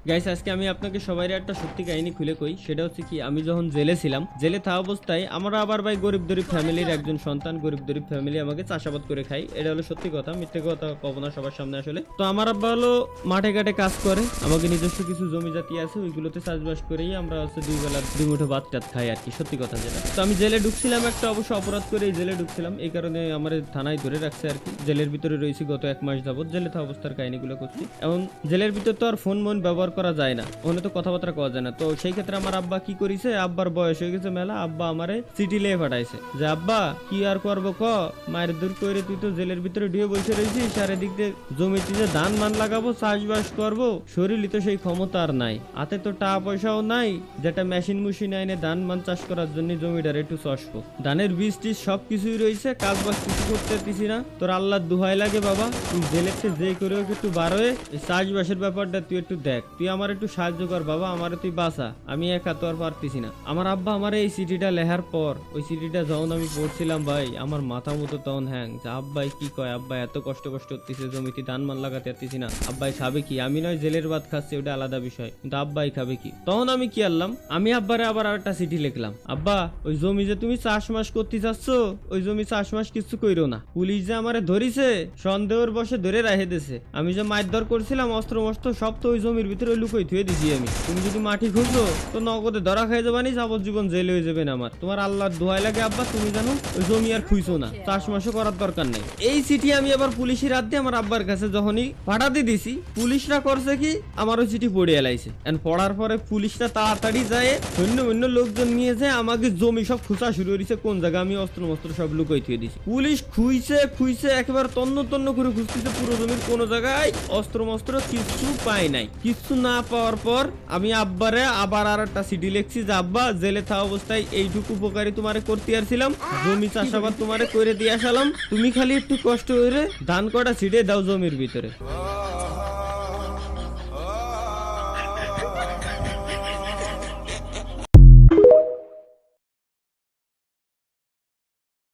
Guys আজকে আমি আপনাকে সবাইরে একটা সত্যি কাহিনী খুলে কই। সেটা হচ্ছে কি, আমি যখন জেলে ছিলাম, জেলে থাকা অবস্থায় আমরা আবার ভাই গরিব গরিব ফ্যামিলির একজন সন্তান, গরিব গরিব ফ্যামিলি আমাকে চাষাবাদ করে খাই। এটা হলো সত্যি কথা, মিথ্যে কথা কব না সবার সামনে। আসলে তো আমার আব্বা হলো মাঠে ঘাটে কাজ করে, আমাকে নিজস্ব কিছু জমি জাতি আছে, ওইগুলোতে চাষবাস করেই আমরা হচ্ছে দুই বেলা দুই মুঠো ভাত টাত খাই আর কি, সত্যি কথা যেটা। তো আমি জেলে ঢুকছিলাম, একটা অবশ্য অপরাধ করে এই জেলে ঢুকছিলাম, এই কারণে আমার থানায় ধরে রাখছে আর কি। জেলের ভিতরে রয়েছি গত 1 মাস যাবত, জেলে থাকা অবস্থার কাহিনীগুলো করছি। এবং জেলের ভিতর তো আর ফোন মন ব্যবহার করা যায় না, ওখানে তো কথাবার্তা কওয়া যায় না। তো সেই ক্ষেত্রে আমার আব্বা কি করেছে, আব্বার বয়স হয়ে গেছে মেলা, আব্বা আমারে চিঠি লিয়ে পাঠাইছে যে আব্বা কি আর করবো ক, মায়ের দূর করে তুই তো জেলের ভিতরে ঢুয়ে বসে রয়েছিস, আর এদিক দিয়ে জমিতে যে ধান মান লাগাবো, চাষবাস করবো, শরীরে তো সেই ক্ষমতা আর নাই, হাতে তো টাকা পয়সাও নাই যেটা মেশিন মুশিন আইনে ধান মান চাষ করার জন্য জমিটার একটু চষবো, ধানের বীজ টিজ সবকিছুই রয়েছে, কাজ বাজ কিছু করতে পারতেছি না। তোর আল্লাহ দুহাই লাগে বাবা, তুই জেলেতে যে করে হোক একটু বার হয়ে এই চাষবাসের ব্যাপারটা তুই একটু দেখ, তুই আমার একটু সাহায্য কর বাবা, আমারে তুই বাঁচা, আমি একা তো আর পারতেছি না। আমার আব্বা আমার এই চিঠিটা লেখার পর, ওই চিঠিটা যখন আমি পড়ছিলাম ভাই, আমার মাথা মতো তখন হ্যাং যে আব্বাই কি কয়, আব্বা এত কষ্ট করতেছে, জমিতে ধান মান লাগাতে পারতেছি না, আব্বাই খাবে কি? আমি নয় জেলের ভাত খাচ্ছি, ওটা আলাদা বিষয়, কিন্তু আব্বাই খাবে কি? তখন আমি কি আনলাম, আমি আব্বারে আবার একটা চিঠি লিখলাম, আব্বা ওই জমি যে তুমি চাষবাস করতে চাচ্ছ, ওই জমি চাষবাস কিছু কইরো না, পুলিশ যে আমারে ধরিছে সন্দেহের বসে ধরে রাখে দিছে, আমি যে মারধর করছিলাম অস্ত্র মস্ত্র সব তো ওই জমির ভিতরে লুকোই থুয়ে দিছি আমি, তুমি যদি মাটি খুঁজো তো নগদে ধরা খাই যাবানি, যাবজ্জীবন জেলে হয়ে যাবে না আমার, তোমার আল্লাহর দোহাই লাগে আব্বা, তুমি জানো ওই জমি আর খুঁজছো না, চাষবাসও করার দরকার নেই। এই চিঠি আমি আবার পুলিশের হাত দিয়ে আমার আব্বার কাছে যখনই পাঠাতে দিছি, পুলিশরা করছে কি আমার ওই চিঠি পড়ে এলাইছে, পড়ার পরে পুলিশরা তাড়াতাড়ি যায় অন্য অন্য লোকজন নিয়ে যায় আমাকে জমি সব খুঁজা শুরু করেছে, কোন জায়গায় আমি অস্ত্র মস্ত্র সব লুকোই থুয়ে দিছি। পুলিশ খুঁজছে একেবারে তন্ন তন্ন করে খুঁজতেছে পুরো জমির, কোন জায়গায় অস্ত্র মস্ত্র কিছু পাই নাই। কিছু না পাওয়ার পর আমি আব্বারে আবার আর একটা চিঠি লিখছি যে আব্বা জেলে থাকা অবস্থায় এইটুকু উপকারী তোমারে করতে আসছিলাম, জমি চাষাবাদ তোমারে করে দিয়ে আসালাম, তুমি খালি একটু কষ্ট করে ধান কটা ছিটে দাও জমির ভিতরে।